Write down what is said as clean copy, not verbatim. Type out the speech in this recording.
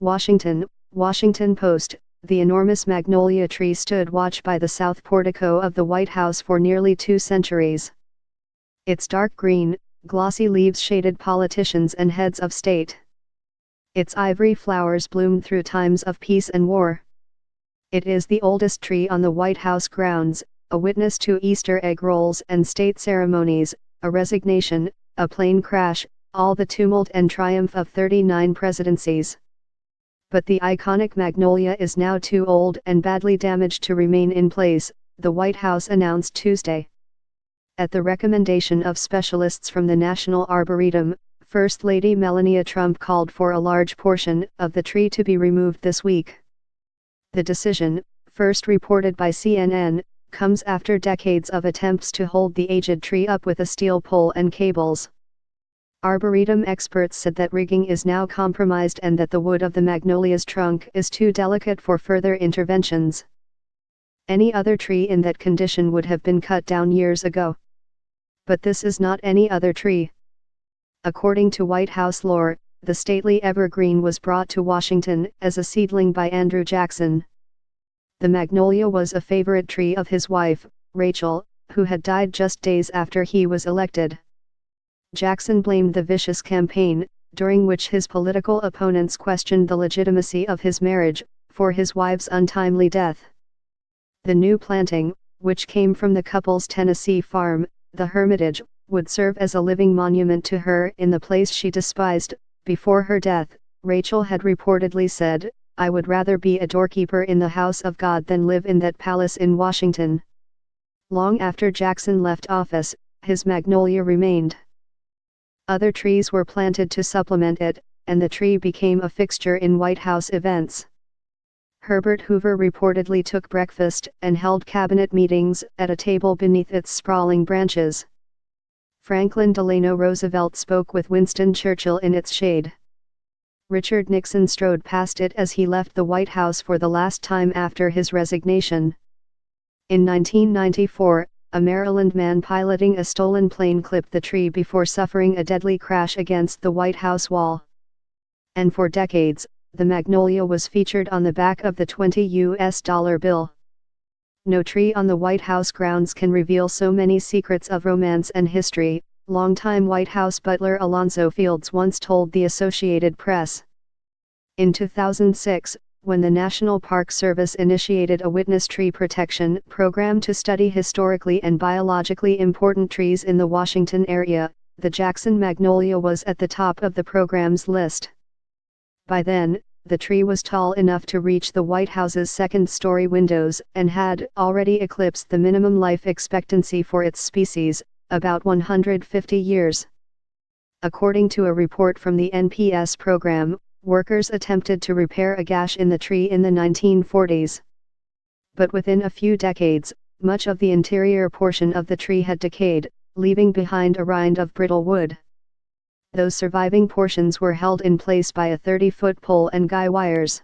Washington, Washington Post. The enormous magnolia tree stood watch by the south portico of the White House for nearly 2 centuries. Its dark green, glossy leaves shaded politicians and heads of state. Its ivory flowers bloomed through times of peace and war. It is the oldest tree on the White House grounds, a witness to Easter egg rolls and state ceremonies, a resignation, a plane crash, all the tumult and triumph of 39 presidencies. But the iconic magnolia is now too old and badly damaged to remain in place, the White House announced Tuesday. At the recommendation of specialists from the National Arboretum, First Lady Melania Trump called for a large portion of the tree to be removed this week. The decision, first reported by CNN, comes after decades of attempts to hold the aged tree up with a steel pole and cables. Arboretum experts said that rigging is now compromised and that the wood of the magnolia's trunk is too delicate for further interventions. Any other tree in that condition would have been cut down years ago. But this is not any other tree. According to White House lore, the stately evergreen was brought to Washington as a seedling by Andrew Jackson. The magnolia was a favorite tree of his wife, Rachel, who had died just days after he was elected. Jackson blamed the vicious campaign, during which his political opponents questioned the legitimacy of his marriage, for his wife's untimely death. The new planting, which came from the couple's Tennessee farm, the Hermitage, would serve as a living monument to her in the place she despised. Before her death, Rachel had reportedly said, "I would rather be a doorkeeper in the house of God than live in that palace in Washington." Long after Jackson left office, his magnolia remained. Other trees were planted to supplement it, and the tree became a fixture in White House events. Herbert Hoover reportedly took breakfast and held cabinet meetings at a table beneath its sprawling branches. Franklin Delano Roosevelt spoke with Winston Churchill in its shade. Richard Nixon strode past it as he left the White House for the last time after his resignation. In 1994, a Maryland man piloting a stolen plane clipped the tree before suffering a deadly crash against the White House wall. And for decades, the magnolia was featured on the back of the $20 bill. No tree on the White House grounds can reveal so many secrets of romance and history, longtime White House butler Alonzo Fields once told the Associated Press. In 2006, when the National Park Service initiated a witness tree protection program to study historically and biologically important trees in the Washington area, the Jackson magnolia was at the top of the program's list. By then, the tree was tall enough to reach the White House's second-story windows and had already eclipsed the minimum life expectancy for its species, about 150 years. According to a report from the NPS program, workers attempted to repair a gash in the tree in the 1940s. But within a few decades, much of the interior portion of the tree had decayed, leaving behind a rind of brittle wood. Those surviving portions were held in place by a 30-foot pole and guy wires.